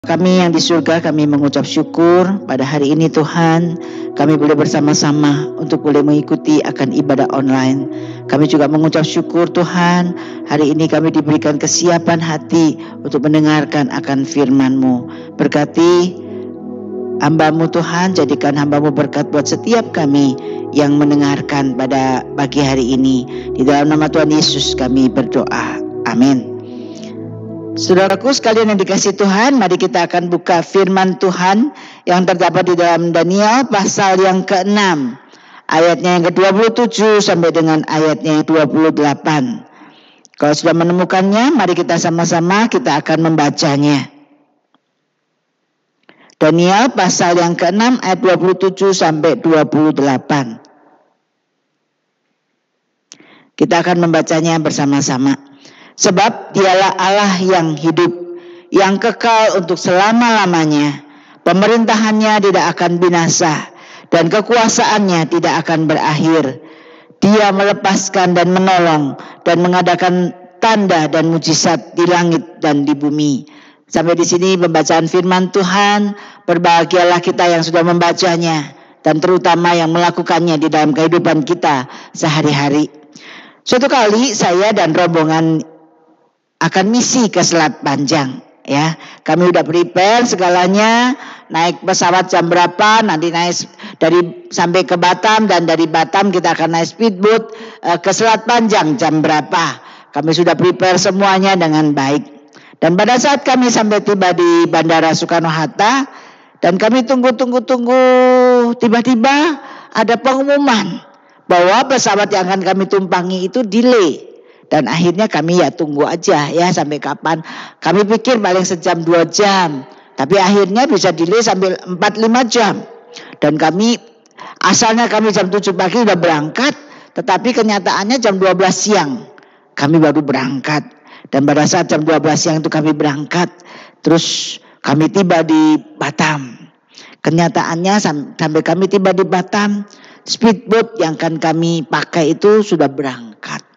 Kami yang di surga, kami mengucap syukur pada hari ini Tuhan, kami boleh bersama-sama untuk boleh mengikuti akan ibadah online. Kami juga mengucap syukur Tuhan, hari ini kami diberikan kesiapan hati untuk mendengarkan akan firman-Mu. Berkati hamba-Mu Tuhan, jadikan hamba-Mu berkat buat setiap kami yang mendengarkan pada pagi hari ini. Di dalam nama Tuhan Yesus kami berdoa. Amin. Saudaraku sekalian yang dikasihi Tuhan, mari kita akan buka firman Tuhan yang terdapat di dalam Daniel pasal yang ke-6, ayatnya yang ke-27 sampai dengan ayatnya yang 28. Kalau sudah menemukannya, mari kita sama-sama kita akan membacanya. Daniel pasal yang ke-6 ayat 27 sampai 28. Kita akan membacanya bersama-sama. Sebab dialah Allah yang hidup, yang kekal untuk selama-lamanya. Pemerintahannya tidak akan binasa, dan kekuasaannya tidak akan berakhir. Dia melepaskan dan menolong, dan mengadakan tanda dan mujizat di langit dan di bumi. Sampai di sini pembacaan firman Tuhan. Berbahagialah kita yang sudah membacanya, dan terutama yang melakukannya di dalam kehidupan kita sehari-hari. Suatu kali saya dan rombongan akan misi ke Selat Panjang, ya. Kami udah prepare segalanya, naik pesawat jam berapa, nanti naik sampai ke Batam, dan dari Batam kita akan naik speedboat ke Selat Panjang jam berapa. Kami sudah prepare semuanya dengan baik. Dan pada saat kami sampai tiba di Bandara Soekarno-Hatta, dan kami tunggu, tiba-tiba ada pengumuman bahwa pesawat yang akan kami tumpangi itu delay. Dan akhirnya kami ya tunggu aja ya sampai kapan. Kami pikir paling sejam 2 jam. Tapi akhirnya bisa delay sampai 4-5 jam. Dan kami asalnya kami jam 7 pagi udah berangkat. Tetapi kenyataannya jam 12 siang kami baru berangkat. Dan pada saat jam 12 siang itu kami berangkat. Terus kami tiba di Batam. Kenyataannya sampai kami tiba di Batam, speedboat yang akan kami pakai itu sudah berangkat.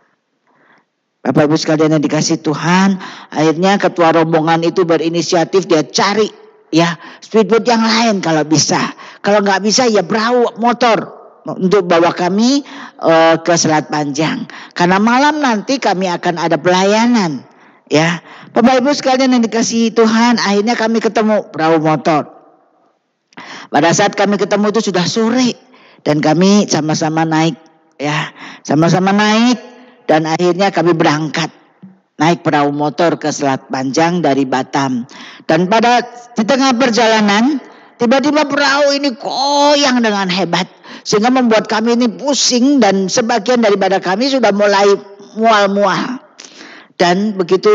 Bapak Ibu sekalian yang dikasih Tuhan, akhirnya ketua rombongan itu berinisiatif, dia cari ya speedboat yang lain kalau bisa. Kalau nggak bisa ya perahu motor untuk bawa kami ke Selat Panjang. Karena malam nanti kami akan ada pelayanan ya. Bapak Ibu sekalian yang dikasih Tuhan, akhirnya kami ketemu perahu motor. Pada saat kami ketemu itu sudah sore dan kami sama-sama naik ya, sama-sama naik. Dan akhirnya kami berangkat naik perahu motor ke Selat Panjang dari Batam. Dan di tengah perjalanan tiba-tiba perahu ini goyang dengan hebat sehingga membuat kami ini pusing dan sebagian daripada kami sudah mulai mual-mual. Dan begitu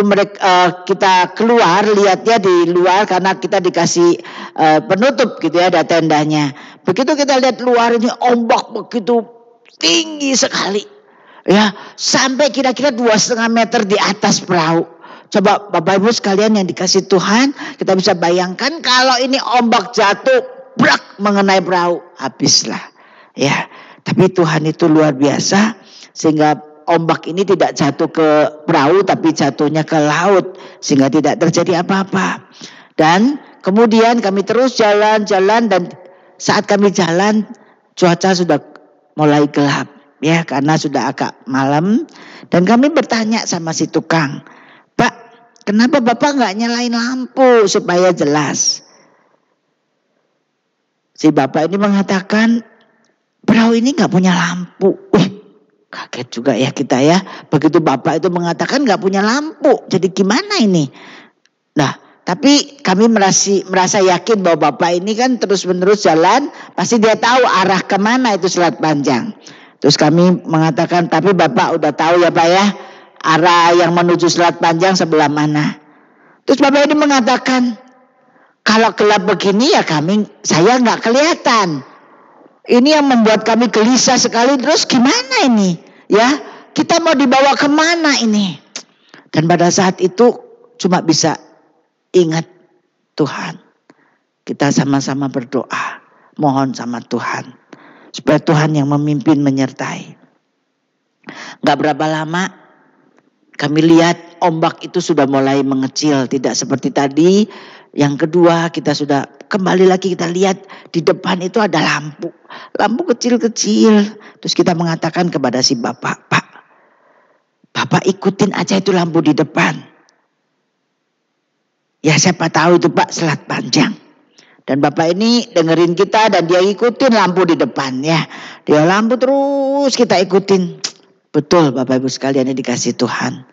kita keluar, lihatnya di luar karena kita dikasih penutup gitu ya, ada tendanya. Begitu kita lihat luar ini ombak begitu tinggi sekali. Ya, sampai kira-kira 2,5 meter di atas perahu. Coba Bapak Ibu sekalian yang dikasih Tuhan, kita bisa bayangkan kalau ini ombak jatuh, brak mengenai perahu, habislah. Ya, tapi Tuhan itu luar biasa sehingga ombak ini tidak jatuh ke perahu tapi jatuhnya ke laut sehingga tidak terjadi apa-apa. Dan kemudian kami terus jalan-jalan dan saat kami jalan cuaca sudah mulai gelap. Ya, karena sudah agak malam. Dan kami bertanya sama si tukang, Pak, kenapa Bapak nggak nyalain lampu supaya jelas? Si Bapak ini mengatakan, perahu ini nggak punya lampu. Kaget juga ya kita ya. Begitu Bapak itu mengatakan nggak punya lampu, jadi gimana ini? Nah, tapi kami merasa yakin bahwa Bapak ini kan terus-menerus jalan, pasti dia tahu arah kemana itu Selat Panjang. Terus kami mengatakan, tapi Bapak udah tahu ya Pak ya, arah yang menuju Selat Panjang sebelah mana. Terus Bapak ini mengatakan, kalau gelap begini ya saya nggak kelihatan. Ini yang membuat kami gelisah sekali. Terus gimana ini? Ya, kita mau dibawa kemana ini? Dan pada saat itu cuma bisa ingat Tuhan. Kita sama-sama berdoa, mohon sama Tuhan. Supaya Tuhan yang memimpin menyertai. Gak berapa lama kami lihat ombak itu sudah mulai mengecil, tidak seperti tadi. Yang kedua, kita sudah kembali lagi, kita lihat di depan itu ada lampu kecil-kecil. Terus kita mengatakan kepada si bapak, Pak, Bapak ikutin aja itu lampu di depan. Ya siapa tahu itu Pak selat panjang. Dan bapak ini dengerin kita dan dia ikutin lampu di depan ya. Dia lampu terus kita ikutin. Betul Bapak Ibu sekalian yang dikasih Tuhan.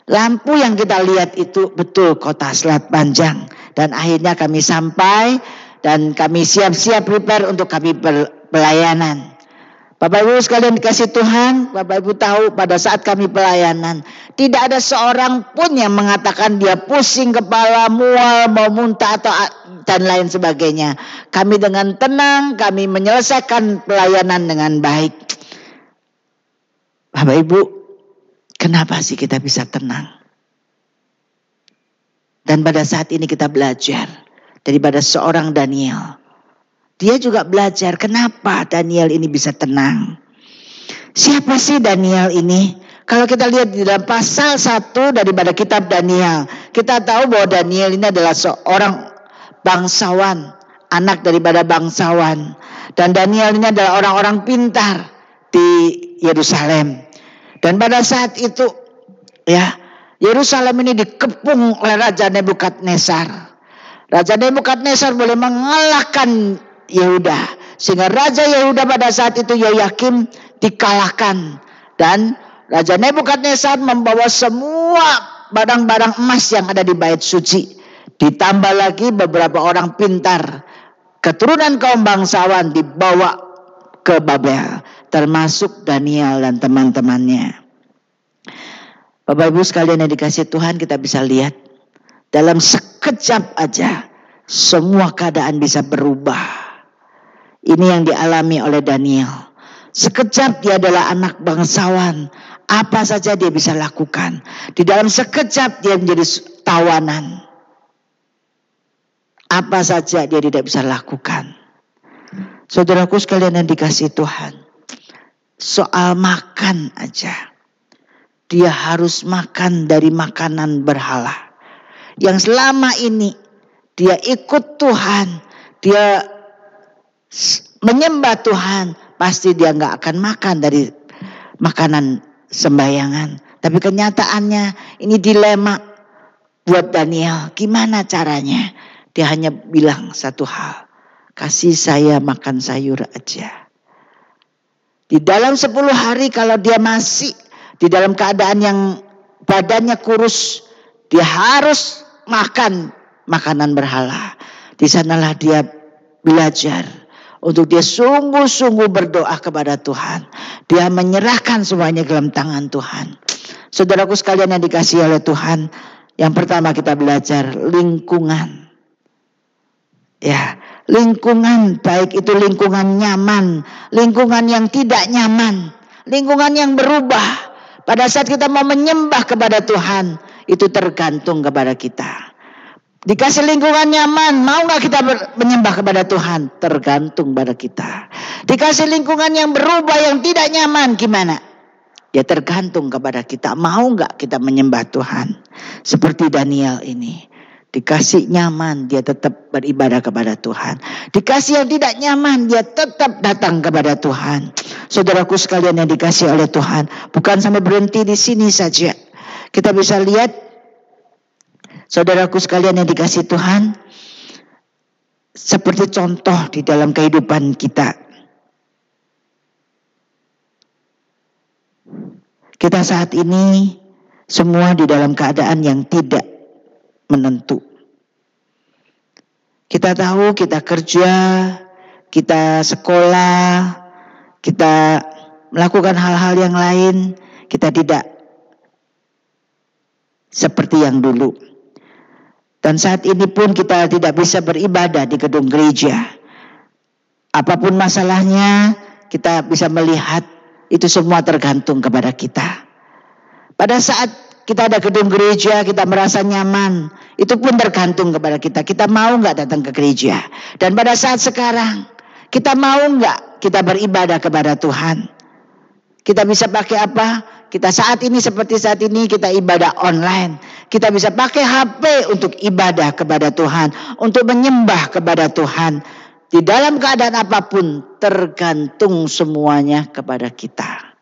Lampu yang kita lihat itu betul kota Selat Panjang. Dan akhirnya kami sampai dan kami siap-siap prepare untuk kami pelayanan. Bapak Ibu sekalian dikasih Tuhan, Bapak Ibu tahu pada saat kami pelayanan, tidak ada seorang pun yang mengatakan dia pusing kepala, mual, mau muntah atau dan lain sebagainya. Kami dengan tenang, kami menyelesaikan pelayanan dengan baik. Bapak Ibu, kenapa sih kita bisa tenang? Dan pada saat ini kita belajar daripada seorang Daniel. Dia juga belajar kenapa Daniel ini bisa tenang. Siapa sih Daniel ini? Kalau kita lihat di dalam pasal 1 daripada kitab Daniel, kita tahu bahwa Daniel ini adalah seorang bangsawan, anak daripada bangsawan. Dan Daniel ini adalah orang-orang pintar di Yerusalem. Dan pada saat itu ya, Yerusalem ini dikepung oleh Raja Nebukadnezar. Raja Nebukadnezar boleh mengalahkan Yehuda, sehingga Raja Yehuda pada saat itu Yoyakim dikalahkan dan Raja Nebukadnezar membawa semua barang-barang emas yang ada di bait suci, ditambah lagi beberapa orang pintar keturunan kaum bangsawan dibawa ke Babel, termasuk Daniel dan teman-temannya. Bapak Ibu sekalian yang dikasih Tuhan, kita bisa lihat dalam sekejap aja semua keadaan bisa berubah. Ini yang dialami oleh Daniel. Sekejap dia adalah anak bangsawan. Apa saja dia bisa lakukan. Di dalam sekejap dia menjadi tawanan. Apa saja dia tidak bisa lakukan. Saudaraku sekalian yang dikasih Tuhan. Soal makan aja. Dia harus makan dari makanan berhala. Yang selama ini dia ikut Tuhan. Dia menyembah Tuhan, pasti dia nggak akan makan dari makanan sembayangan. Tapi kenyataannya ini dilema buat Daniel. Gimana caranya? Dia hanya bilang satu hal, kasih saya makan sayur aja. Di dalam 10 hari kalau dia masih di dalam keadaan yang badannya kurus, dia harus makan makanan berhala. Di sanalah dia belajar untuk dia sungguh-sungguh berdoa kepada Tuhan. Dia menyerahkan semuanya ke dalam tangan Tuhan. Saudaraku sekalian yang dikasihi oleh Tuhan. Yang pertama kita belajar lingkungan. Ya, lingkungan baik itu lingkungan nyaman. Lingkungan yang tidak nyaman. Lingkungan yang berubah. Pada saat kita mau menyembah kepada Tuhan. Itu tergantung kepada kita. Dikasih lingkungan nyaman, mau gak kita menyembah kepada Tuhan? Tergantung pada kita. Dikasih lingkungan yang berubah, yang tidak nyaman, gimana? Ya tergantung kepada kita, mau gak kita menyembah Tuhan? Seperti Daniel ini. Dikasih nyaman, dia tetap beribadah kepada Tuhan. Dikasih yang tidak nyaman, dia tetap datang kepada Tuhan. Saudaraku sekalian yang dikasih oleh Tuhan, bukan sampai berhenti di sini saja. Kita bisa lihat, saudaraku sekalian yang dikasih Tuhan, seperti contoh di dalam kehidupan kita. Kita saat ini semua di dalam keadaan yang tidak menentu. Kita tahu kita kerja, kita sekolah, kita melakukan hal-hal yang lain, kita tidak seperti yang dulu. Dan saat ini pun kita tidak bisa beribadah di gedung gereja. Apapun masalahnya, kita bisa melihat itu semua tergantung kepada kita. Pada saat kita ada gedung gereja, kita merasa nyaman. Itu pun tergantung kepada kita. Kita mau nggak datang ke gereja? Dan pada saat sekarang, kita mau nggak kita beribadah kepada Tuhan? Kita bisa pakai apa? Kita saat ini seperti saat ini kita ibadah online. Kita bisa pakai HP untuk ibadah kepada Tuhan, untuk menyembah kepada Tuhan. Di dalam keadaan apapun tergantung semuanya kepada kita.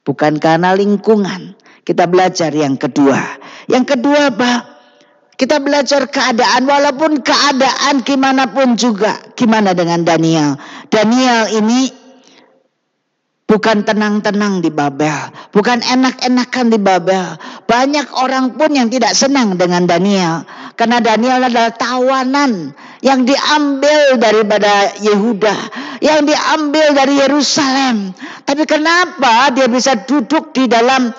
Bukan karena lingkungan. Kita belajar yang kedua. Yang kedua apa? Kita belajar keadaan, walaupun keadaan gimana pun juga. Gimana dengan Daniel? Daniel ini bukan tenang-tenang di Babel. Bukan enak-enakan di Babel. Banyak orang pun yang tidak senang dengan Daniel. Karena Daniel adalah tawanan yang diambil daripada Yehuda. Yang diambil dari Yerusalem. Tapi kenapa dia bisa duduk di dalam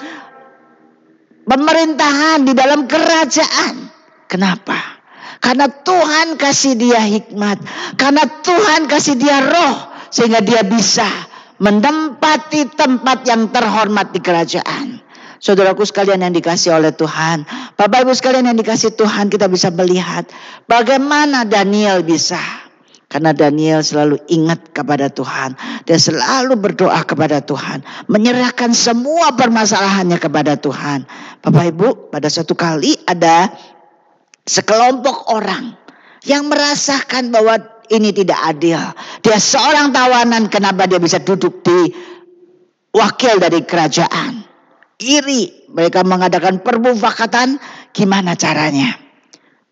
pemerintahan, di dalam kerajaan? Kenapa? Karena Tuhan kasih dia hikmat. Karena Tuhan kasih dia roh. Sehingga dia bisa menempati tempat yang terhormat di kerajaan. Saudaraku sekalian yang dikasih oleh Tuhan, Bapak Ibu sekalian yang dikasih Tuhan, kita bisa melihat bagaimana Daniel bisa. Karena Daniel selalu ingat kepada Tuhan. Dia selalu berdoa kepada Tuhan. Menyerahkan semua permasalahannya kepada Tuhan. Bapak Ibu, pada suatu kali ada sekelompok orang yang merasakan bahwa ini tidak adil. Dia seorang tawanan, kenapa dia bisa duduk di wakil dari kerajaan? Iri, mereka mengadakan permufakatan, gimana caranya?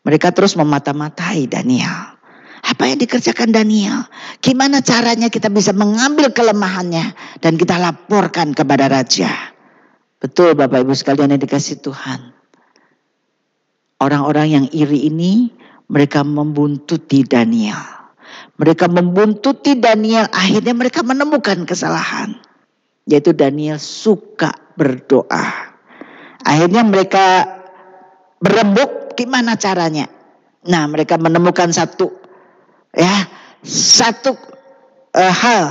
Mereka terus memata-matai Daniel. Apa yang dikerjakan Daniel? Gimana caranya kita bisa mengambil kelemahannya dan kita laporkan kepada raja? Betul Bapak Ibu sekalian yang dikasih Tuhan. Orang-orang yang iri ini, mereka membuntuti Daniel. Mereka membuntuti Daniel, akhirnya mereka menemukan kesalahan. Yaitu Daniel suka berdoa. Akhirnya mereka berembuk, gimana caranya? Nah, mereka menemukan satu hal.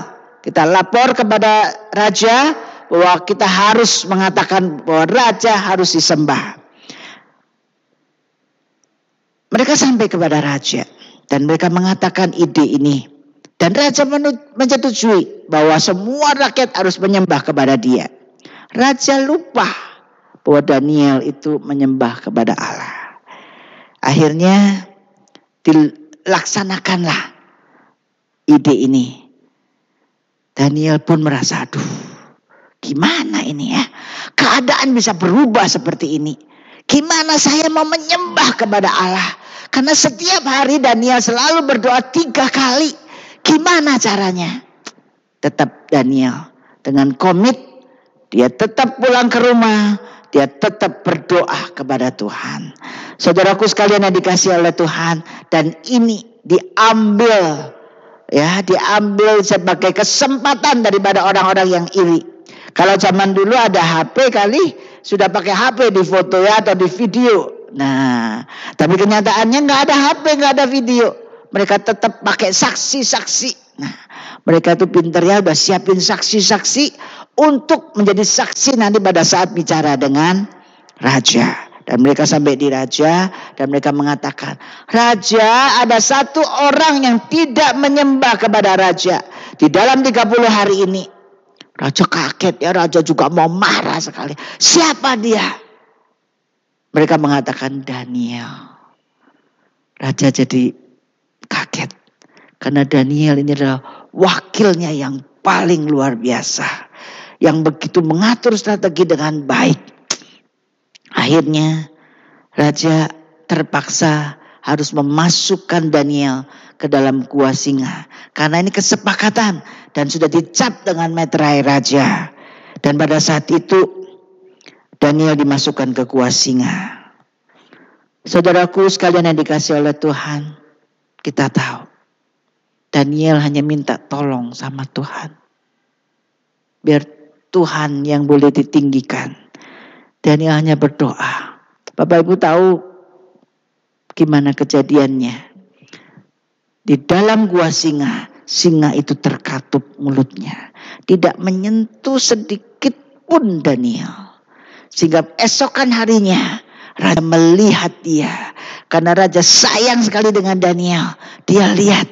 Kita lapor kepada raja bahwa kita harus mengatakan bahwa raja harus disembah. Mereka sampai kepada raja. Dan mereka mengatakan ide ini. Dan raja menyetujui bahwa semua rakyat harus menyembah kepada dia. Raja lupa bahwa Daniel itu menyembah kepada Allah. Akhirnya dilaksanakanlah ide ini. Daniel pun merasa, aduh gimana ini ya. Keadaan bisa berubah seperti ini. Gimana saya mau menyembah kepada Allah. Karena setiap hari Daniel selalu berdoa 3 kali. Gimana caranya? Tetap Daniel dengan komit. Dia tetap pulang ke rumah. Dia tetap berdoa kepada Tuhan. Saudaraku sekalian yang dikasih oleh Tuhan. Dan ini diambil sebagai kesempatan daripada orang-orang yang iri. Kalau zaman dulu ada HP kali. Sudah pakai HP di foto ya atau di video. Nah, tapi kenyataannya nggak ada HP, nggak ada video. Mereka tetap pakai saksi-saksi. Nah, mereka itu pinter ya, udah siapin saksi-saksi untuk menjadi saksi nanti pada saat bicara dengan raja. Dan mereka sampai di raja dan mereka mengatakan, raja, ada satu orang yang tidak menyembah kepada raja di dalam 30 hari ini. Raja kaget ya, raja juga mau marah sekali. Siapa dia? Mereka mengatakan Daniel. Raja jadi kaget. Karena Daniel ini adalah wakilnya yang paling luar biasa. Yang begitu mengatur strategi dengan baik. Akhirnya raja terpaksa harus memasukkan Daniel ke dalam gua singa. Karena ini kesepakatan. Dan sudah dicap dengan meterai raja. Dan pada saat itu Daniel dimasukkan ke gua singa. Saudaraku sekalian yang dikasih oleh Tuhan, kita tahu Daniel hanya minta tolong sama Tuhan. Biar Tuhan yang boleh ditinggikan. Daniel hanya berdoa. Bapak Ibu tahu gimana kejadiannya. Di dalam gua singa, singa itu terkatup mulutnya. Tidak menyentuh sedikit pun Daniel. Sehingga esokan harinya raja melihat dia. Karena raja sayang sekali dengan Daniel. Dia lihat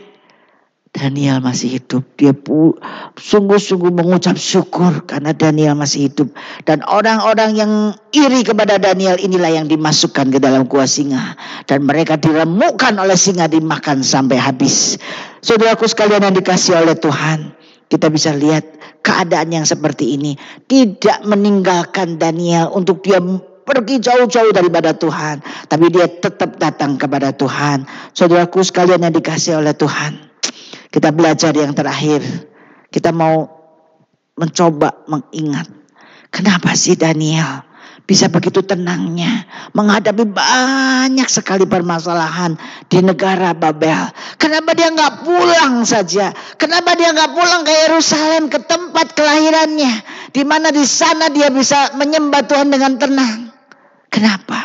Daniel masih hidup. Dia sungguh-sungguh mengucap syukur karena Daniel masih hidup. Dan orang-orang yang iri kepada Daniel inilah yang dimasukkan ke dalam gua singa. Dan mereka diremukkan oleh singa, dimakan sampai habis. Saudaraku sekalian yang dikasihi oleh Tuhan, kita bisa lihat keadaan yang seperti ini tidak meninggalkan Daniel untuk dia pergi jauh-jauh daripada Tuhan. Tapi dia tetap datang kepada Tuhan. Saudaraku sekalian yang dikasihi oleh Tuhan, kita belajar yang terakhir. Kita mau mencoba mengingat, kenapa sih Daniel bisa begitu tenangnya menghadapi banyak sekali permasalahan di negara Babel. Kenapa dia gak pulang saja? Kenapa dia gak pulang ke Yerusalem, ke tempat kelahirannya, di mana di sana dia bisa menyembah Tuhan dengan tenang? Kenapa?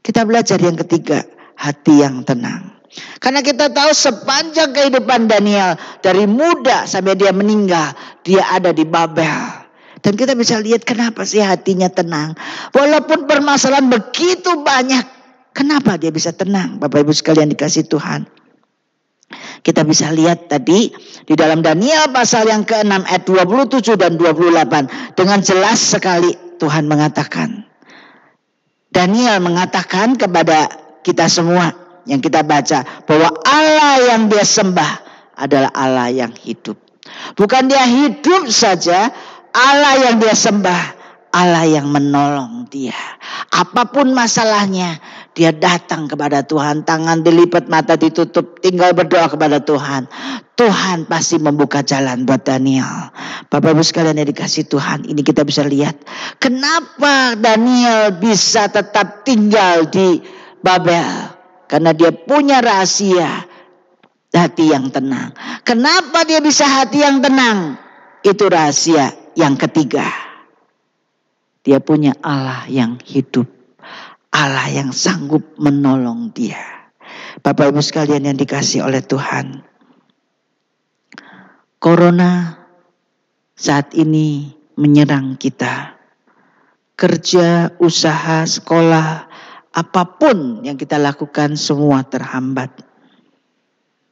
Kita belajar yang ketiga, hati yang tenang. Karena kita tahu sepanjang kehidupan Daniel, dari muda sampai dia meninggal, dia ada di Babel. Dan kita bisa lihat kenapa sih hatinya tenang. Walaupun permasalahan begitu banyak, kenapa dia bisa tenang? Bapak Ibu sekalian dikasih Tuhan. Kita bisa lihat tadi di dalam Daniel pasal yang ke-6 ayat 27 dan 28. Dengan jelas sekali Tuhan mengatakan. Daniel mengatakan kepada kita semua yang kita baca, bahwa Allah yang dia sembah adalah Allah yang hidup. Bukan dia hidup saja, Allah yang dia sembah, Allah yang menolong dia. Apapun masalahnya, dia datang kepada Tuhan, tangan dilipat, mata ditutup, tinggal berdoa kepada Tuhan. Tuhan pasti membuka jalan buat Daniel. Bapak Ibu sekalian yang dikasih Tuhan, ini kita bisa lihat kenapa Daniel bisa tetap tinggal di Babel. Karena dia punya rahasia hati yang tenang. Kenapa dia bisa hati yang tenang? Itu rahasia yang ketiga. Dia punya Allah yang hidup. Allah yang sanggup menolong dia. Bapak Ibu sekalian yang dikasih oleh Tuhan. Corona saat ini menyerang kita. Kerja, usaha, sekolah, apapun yang kita lakukan semua terhambat.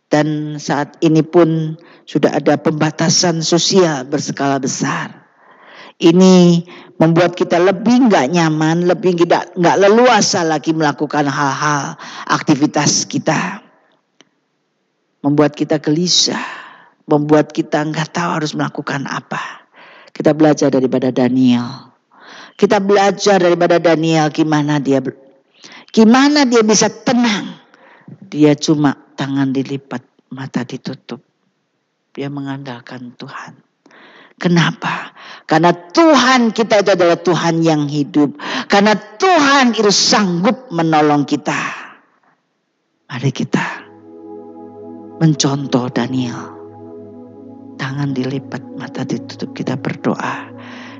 Dan saat ini pun sudah ada pembatasan sosial berskala besar. Ini membuat kita lebih gak nyaman, lebih gak leluasa lagi melakukan hal-hal, aktivitas kita. Membuat kita gelisah, membuat kita gak tahu harus melakukan apa. Kita belajar daripada Daniel. Kita belajar daripada Daniel gimana dia bisa tenang. Dia cuma tangan dilipat, mata ditutup. Dia mengandalkan Tuhan. Kenapa? Karena Tuhan kita itu adalah Tuhan yang hidup. Karena Tuhan itu sanggup menolong kita. Mari kita mencontoh Daniel. Tangan dilipat, mata ditutup, kita berdoa.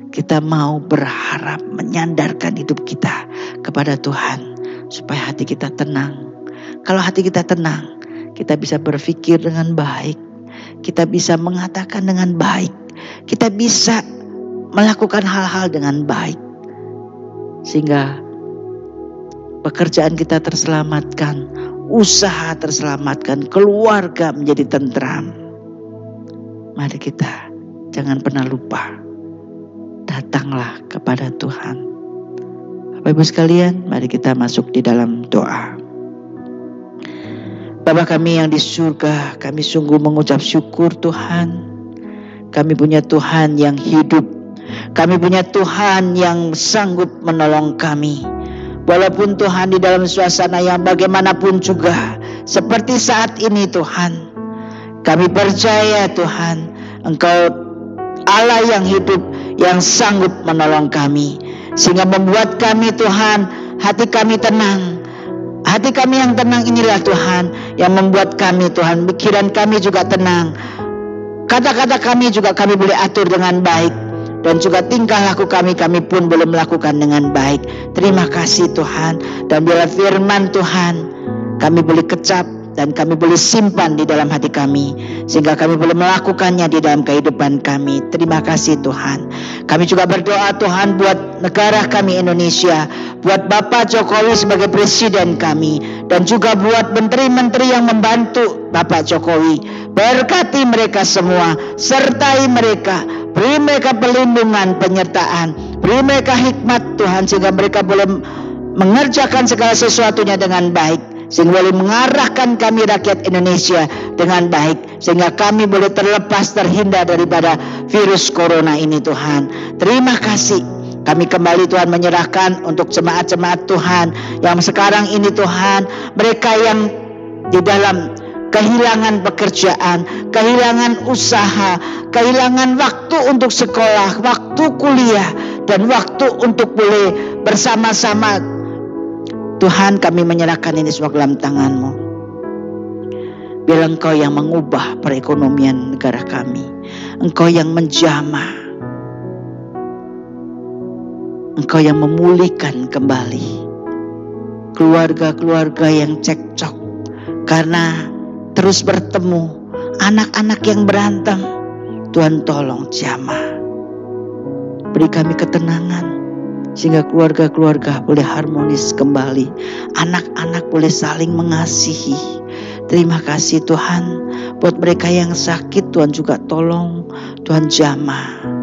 Kita mau berharap menyandarkan hidup kita kepada Tuhan. Supaya hati kita tenang. Kalau hati kita tenang, kita bisa berpikir dengan baik. Kita bisa mengatakan dengan baik. Kita bisa melakukan hal-hal dengan baik. Sehingga pekerjaan kita terselamatkan. Usaha terselamatkan. Keluarga menjadi tentram. Mari kita jangan pernah lupa. Datanglah kepada Tuhan. Bapak Ibu sekalian, mari kita masuk di dalam doa. Bapa kami yang di surga, kami sungguh mengucap syukur Tuhan. Kami punya Tuhan yang hidup. Kami punya Tuhan yang sanggup menolong kami. Walaupun Tuhan di dalam suasana yang bagaimanapun juga, seperti saat ini Tuhan. Kami percaya Tuhan, Engkau Allah yang hidup, yang sanggup menolong kami. Sehingga membuat kami Tuhan, hati kami tenang. Hati kami yang tenang inilah Tuhan, yang membuat kami Tuhan, pikiran kami juga tenang. Kata-kata kami juga kami boleh atur dengan baik. Dan juga tingkah laku kami pun boleh melakukan dengan baik. Terima kasih Tuhan. Dan biarlah firman Tuhan kami boleh kecap dan kami boleh simpan di dalam hati kami. Sehingga kami boleh melakukannya di dalam kehidupan kami. Terima kasih Tuhan. Kami juga berdoa Tuhan buat negara kami Indonesia. Buat Bapak Jokowi sebagai presiden kami. Dan juga buat menteri-menteri yang membantu Bapak Jokowi. Berkati mereka semua, sertai mereka, beri mereka perlindungan, penyertaan, beri mereka hikmat Tuhan, sehingga mereka boleh mengerjakan segala sesuatunya dengan baik, sehingga boleh mengarahkan kami rakyat Indonesia dengan baik, sehingga kami boleh terlepas, terhindar daripada virus corona ini Tuhan. Terima kasih. Kami kembali Tuhan menyerahkan untuk jemaat-jemaat Tuhan yang sekarang ini Tuhan, mereka yang di dalam kehilangan pekerjaan, kehilangan usaha, kehilangan waktu untuk sekolah, waktu kuliah, dan waktu untuk boleh bersama-sama. Tuhan, kami menyerahkan ini semua ke dalam tangan-Mu. Biar Engkau yang mengubah perekonomian negara kami, Engkau yang menjamah, Engkau yang memulihkan kembali keluarga-keluarga yang cekcok karena terus bertemu, anak-anak yang berantem. Tuhan tolong jamah, beri kami ketenangan sehingga keluarga-keluarga boleh harmonis kembali, anak-anak boleh saling mengasihi. Terima kasih Tuhan, buat mereka yang sakit Tuhan juga tolong, Tuhan jamah.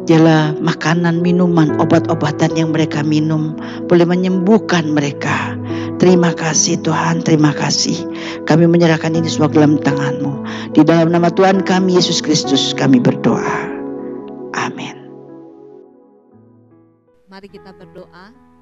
Dialah makanan, minuman, obat-obatan yang mereka minum boleh menyembuhkan mereka. Terima kasih Tuhan, terima kasih. Kami menyerahkan ini semua ke dalam tangan-Mu. Di dalam nama Tuhan kami Yesus Kristus kami berdoa. Amin. Mari kita berdoa.